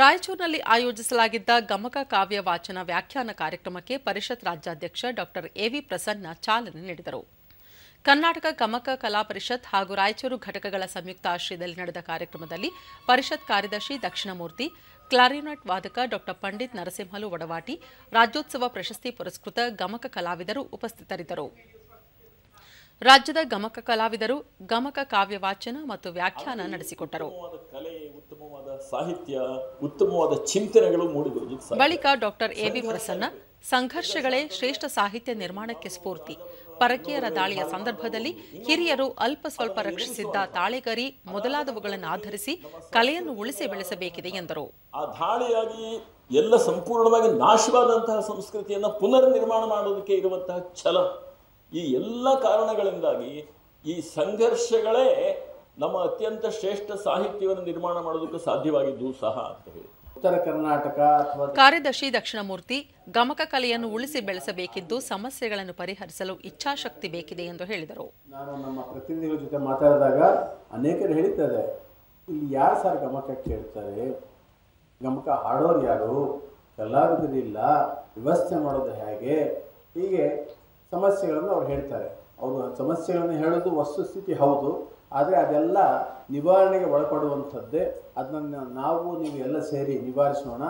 ರಾಯಚೂರಿನಲ್ಲಿ ಆಯೋಜಿಸಲಾಗಿದ್ದ ಗಮಕ ಕಾವ್ಯ ವಾಚನ ವ್ಯಾಖ್ಯಾನ ಕಾರ್ಯಕ್ರಮಕ್ಕೆ ಪರಿಷತ್ ರಾಜ್ಯಾಧ್ಯಕ್ಷ ಡಾ ಎವಿ ಪ್ರಸನ್ನ ಚಾಲನೆ ನೀಡಿದರು. ಕರ್ನಾಟಕ ಗಮಕ ಕಲಾ ಪರಿಷತ್ ಹಾಗೂ ರಾಯಚೂರು ಘಟಕಗಳ ಸಂಯುಕ್ತ ಆಶ್ರಯದಲ್ಲಿ ನಡೆದ ಕಾರ್ಯಕ್ರಮದಲ್ಲಿ ಪರಿಷತ್ ಕಾರ್ಯದರ್ಶಿ ದಕ್ಷಿಣಮೂರ್ತಿ, ಕ್ಲಾರಿನೆಟ್ ವಾದಕ ಡಾ ಪಂಡಿತ್ ನರಸಿಂಹಲು ವಡವಾಟಿ, ರಾಜ್ಯೋತ್ಸವ ಪ್ರಶಸ್ತಿ ಪುರಸ್ಕೃತ ಗಮಕ ಕಲಾವಿದರು ಉಪಸ್ಥಿತರಿದ್ದರು. ರಾಜ್ಯದ ಗಮಕ ಕಲಾವಿದರು ಗಮಕ ಕಾವ್ಯ ವಾಚನ ಮತ್ತು ವ್ಯಾಖ್ಯಾನ ನಡೆಸಿಕೊಟ್ಟರು. ಸಾಹಿತ್ಯ, ಉತ್ತಮವಾದ ಚಿಂತನೆಗಳು ಮೂಡಿಬರುವುದು. ಬಳಿಕ ಡಾ ಎವಿ ಪ್ರಸನ್ನ ಸಂಘರ್ಷಗಳೇ ಶ್ರೇಷ್ಠ ಸಾಹಿತ್ಯ ನಿರ್ಮಾಣಕ್ಕೆ ಸ್ಫೂರ್ತಿ, ಪರಕೀಯರ ದಾಳಿಯ ಸಂದರ್ಭದಲ್ಲಿ ಹಿರಿಯರು ಅಲ್ಪ ಸ್ವಲ್ಪ ರಕ್ಷಿಸಿದ್ದ ತಾಳೆಗರಿ ಮೊದಲಾದವುಗಳನ್ನು ಆಧರಿಸಿ ಕಲೆಯನ್ನು ಉಳಿಸಿ ಬೆಳೆಸಬೇಕಿದೆ ಎಂದರು. ಆ ದಾಳಿಯಾಗಿ ಎಲ್ಲ ಸಂಪೂರ್ಣವಾಗಿ ನಾಶವಾದಂತಹ ಸಂಸ್ಕೃತಿಯನ್ನು ಪುನರ್ ನಿರ್ಮಾಣ ಮಾಡೋದಕ್ಕೆ ಇರುವಂತಹ ಛಲ, ಈ ಎಲ್ಲ ಕಾರಣಗಳಿಂದಾಗಿ ಈ ಸಂಘರ್ಷಗಳೇ ನಮ್ಮ ಅತ್ಯಂತ ಶ್ರೇಷ್ಠ ಸಾಹಿತ್ಯವನ್ನು ನಿರ್ಮಾಣ ಮಾಡೋದಕ್ಕೆ ಸಾಧ್ಯವಾಗಿದ್ದು ಸಹ ಅಂತ ಹೇಳಿ. ಉತ್ತರ ಕರ್ನಾಟಕ ಕಾರ್ಯದರ್ಶಿ ದಕ್ಷಿಣಮೂರ್ತಿ ಗಮಕ ಕಲೆಯನ್ನು ಉಳಿಸಿ ಬೆಳೆಸಬೇಕಿದ್ದು ಸಮಸ್ಯೆಗಳನ್ನು ಪರಿಹರಿಸಲು ಇಚ್ಛಾಶಕ್ತಿ ಬೇಕಿದೆ ಎಂದು ಹೇಳಿದರು. ನಾನು ನಮ್ಮ ಪ್ರತಿನಿಧಿಗಳ ಜೊತೆ ಮಾತಾಡಿದಾಗ ಅನೇಕರು ಹೇಳಿದ್ದಾರೆ, ಇಲ್ಲಿ ಯಾರು ಸರ್ ಗಮಕ ಕೇಳ್ತಾರೆ, ಗಮಕ ಹಾಡೋರು ಯಾರು, ಕಲಾವಿದರಿಲ್ಲ, ವ್ಯವಸ್ಥೆ ಮಾಡೋದು ಹೇಗೆ, ಹೀಗೆ ಸಮಸ್ಯೆಗಳನ್ನು ಅವ್ರು ಹೇಳ್ತಾರೆ. ಅವರು ಸಮಸ್ಯೆಗಳನ್ನು ಹೇಳೋದು ವಸ್ತುಸ್ಥಿತಿ ಹೌದು, ಆದರೆ ಅದೆಲ್ಲ ನಿವಾರಣೆಗೆ ಒಳಪಡುವಂಥದ್ದೇ. ಅದನ್ನು ನೀವು ಎಲ್ಲ ಸೇರಿ ನಿವಾರಿಸೋಣ.